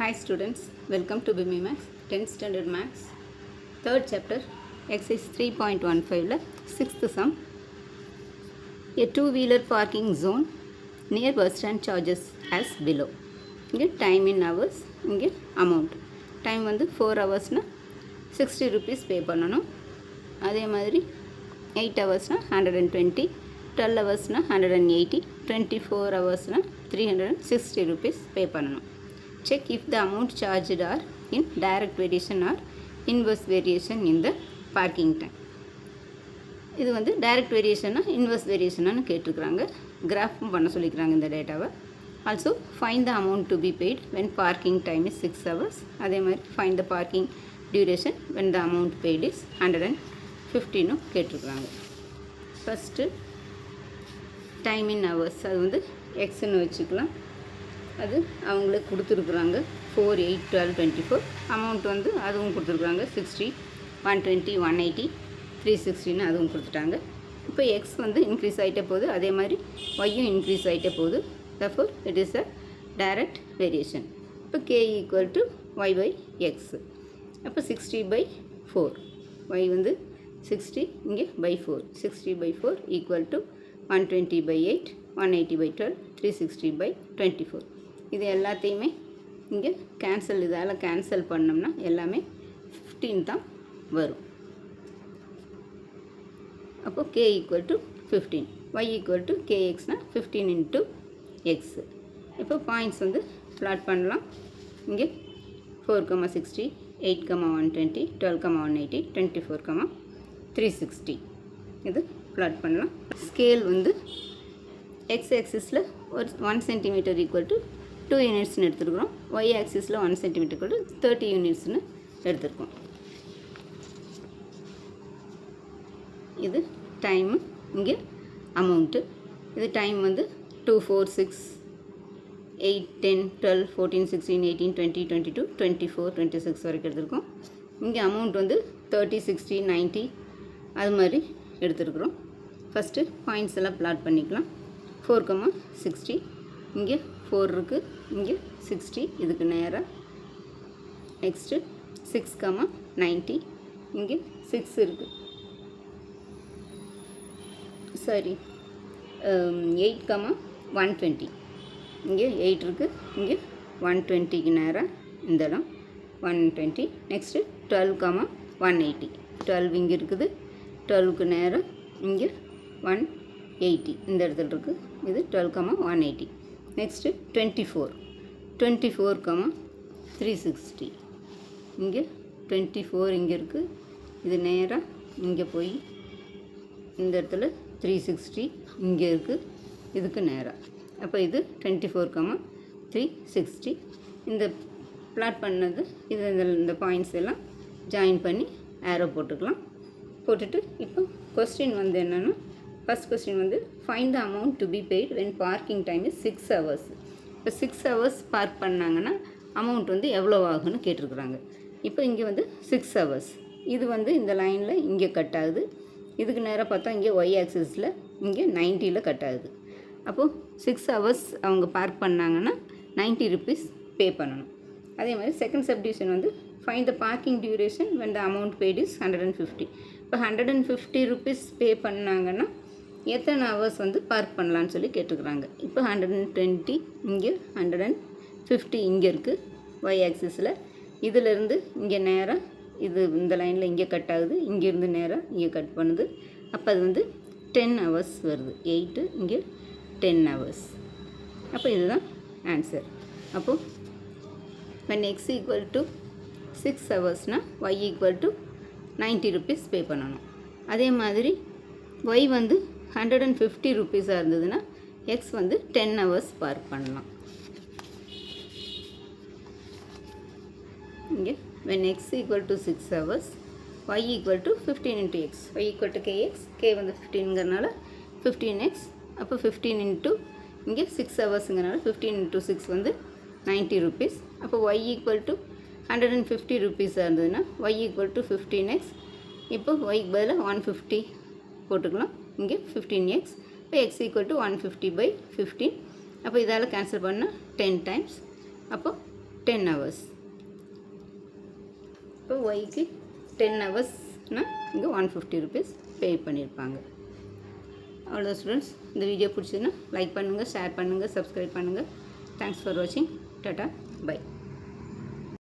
Hi students, welcome to BIMI Max 10th Standard Max 3rd chapter exercise 3.15 la 6th sum. A two-wheeler parking zone near bus stand charges as below. இங்கே time in hours, இங்கே amount. Time வந்து 4 ஹவர்ஸ்னால் 60 rupees பே பண்ணணும். அதே மாதிரி 8 ஹவர்ஸ்னால் 120, 12 ஹவர்ஸ்னால் 180, 24 ஹவர்ஸ்னால் 360 rupees பே பண்ணணும். Check if the amount charged are in direct variation or inverse variation in the parking time. இது வந்து direct வேரியேஷனா inverse வேரியேஷனானு கேட்டிருக்கிறாங்க. கிராஃபும் பண்ண சொல்லிக்கிறாங்க இந்த டேட்டாவை. Also find the amount to be paid when parking time is 6 hours. அதே மாதிரி find the parking duration when the amount paid is 115 கேட்டிருக்கிறாங்க. ஃபஸ்ட்டு டைம் இன் ஹவர்ஸ், அது வந்து எக்ஸ்ன்னு வச்சுக்கலாம். அது அவங்களுக்கு கொடுத்துருக்குறாங்க 4, 8, 12, 24. அமௌண்ட் வந்து அதுவும் கொடுத்துருக்குறாங்க 60, 120, 180, 360ன்னு அதுவும் கொடுத்துட்டாங்க. இப்போ எக்ஸ் வந்து இன்க்ரீஸ் ஆகிட்டே போகுது, அதே மாதிரி ஒய்யும் இன்க்ரீஸ் ஆகிட்டே போகுது. therefore it is a direct variation. இப்போ k equal to y by x. அப்போ 60/4, ஒய் வந்து 60, இங்கே by 4, 60/4 ஈக்குவல் டு 120/8, 180/12, 360/24. இது எல்லாத்தையுமே இங்கே கேன்சல், இதால் கேன்சல் பண்ணோம்னா எல்லாமே 15 தான் வரும். அப்போது k equal to 15, y equal to kxனால் 15 இன்ட்டு எக்ஸ். இப்போ பாயிண்ட்ஸ் வந்து ப்ளாட் பண்ணலாம். இங்கே 4,60, 8,120, 12,180, 24, 360 இது ப்ளாட் பண்ணலாம். ஸ்கேல் வந்து எக்ஸ் ஆக்சிஸில் ஒரு 1 சென்டிமீட்டர் ஈக்குவல் டு 2 யூனிட்ஸ்னு எடுத்துருக்குறோம். ஒய் ஆக்சிஸில் 1 சென்டிமீட்டர் ஈக்குவல் டு 30 யூனிட்ஸ்னு எடுத்துருக்கோம். இது டைமு, இங்கே அமௌண்ட்டு. இது டைம் வந்து 2, 4, 6, 8, 10, 12, 14, 16, 18, 20, 22, 24, 26 வரைக்கும் எடுத்துருக்கோம். இங்கே அமௌண்ட் வந்து 30, 60, 90 அது மாதிரி எடுத்துருக்குறோம். ஃபஸ்ட்டு பாயிண்ட்ஸ் எல்லாம் ப்ளாட் பண்ணிக்கலாம். 4,60, இங்கே 4 இருக்குது, இங்கே 60 இதுக்கு நேராக. நெக்ஸ்ட்டு 6,90, இங்கே 6 இருக்குது. சாரி 8,120, இங்கே 8 இருக்குது, இங்கே 120க்கு நேராக இந்த இடம் 120. நெக்ஸ்ட்டு 12,180, 12 இங்கே இருக்குது, 12க்கு நேராக இங்கே 180 இந்த இடத்துல இருக்குது. இது 12,180. நெக்ஸ்ட்டு 24,360, இங்கே 24 இங்கே இருக்குது, இது நேராக இங்கே போய் இந்த இடத்துல 360 இங்கே இருக்குது, இதுக்கு நேராக. அப்போ இது 24,360. இந்த ப்ளாட் பண்ணது இது இந்த பாயிண்ட்ஸ் எல்லாம் ஜாயின் பண்ணி ஆரோ போட்டுக்கலாம். போட்டுட்டு இப்போ கொஸ்டின் வந்து என்னென்னா, ஃபஸ்ட் கொஸ்டின் வந்து find the amount to be paid when parking time is 6 hours. இப்போ 6 ஹவர்ஸ் பார்க் பண்ணாங்கன்னா அமௌண்ட் வந்து எவ்வளோ ஆகுன்னு கேட்டிருக்குறாங்க. இப்போ இங்கே வந்து 6 ஹவர்ஸ், இது வந்து இந்த லைனில் இங்கே கட் ஆகுது. இதுக்கு நேராக பார்த்தா இங்கே ஒய் ஆக்சிஸில் இங்கே 90ல் கட் ஆகுது. அப்போது 6 ஹவர்ஸ் அவங்க பார்க் பண்ணாங்கன்னா 90 rupees பே பண்ணணும். அதே மாதிரி செகண்ட் சப்டிவிஷன் வந்து find the parking duration when the amount paid is 150. இப்போ 150 rupees பே பண்ணாங்கன்னா எத்தனை ஹவர்ஸ் வந்து பார்க் பண்ணலான்னு சொல்லி கேட்டுக்கிறாங்க. இப்போ 120, இங்கே 150 இங்கே இருக்குது ஒய் ஆக்சிஸில். இதிலேருந்து இங்கே நேராக இது இந்த லைனில் இங்கே கட் ஆகுது, இங்கேருந்து நேராக இங்கே கட் பண்ணுது. அப்போ அது வந்து 10 ஹவர்ஸ் வருது. 8 இங்கே 10 ஹவர்ஸ். அப்போ இதுதான் ஆன்சர். அப்போது when x equal to 6 ஹவர்ஸ்னால் y equal to 90 rupees பே பண்ணணும். அதே மாதிரி y வந்து 150 rupees இருந்ததுன்னா x வந்து 10 ஹவர்ஸ் பார்க் பண்ணலாம். இங்கே when x equal to 6 hours y equal to 15 into X, y equal to kx, k வந்து 15ங்கிறனால 15x. அப்போ 15 இன்ட்டு இங்கே 6 ஹவர்ஸுங்கிறனால 15 இன்ட்டு 6 வந்து 90 rupees. அப்போ y ஈக்குவல் டு 150 rupees இருந்ததுன்னா y ஈக்குவல் டு 15x. இப்போ yக்கு பதிலாக 150 போட்டுக்கலாம், இங்கே 15x. இப்போ x ஈக்குவல் டு 150/15. அப்போ இதால் கேன்சல் பண்ணால் 10 times. அப்போ 10 hours. இப்போ ஒய்க்கு 10 ஹவர்ஸ்னால் இங்கே 150 ருபீஸ் பே பண்ணியிருப்பாங்க. அவ்வளோ ஸ்டூடெண்ட்ஸ், இந்த வீடியோ பிடிச்சதுன்னா லைக் பண்ணுங்கள், ஷேர் பண்ணுங்கள், சப்ஸ்கிரைப் பண்ணுங்கள். தேங்க்ஸ் ஃபார் வாட்சிங். Tata, by.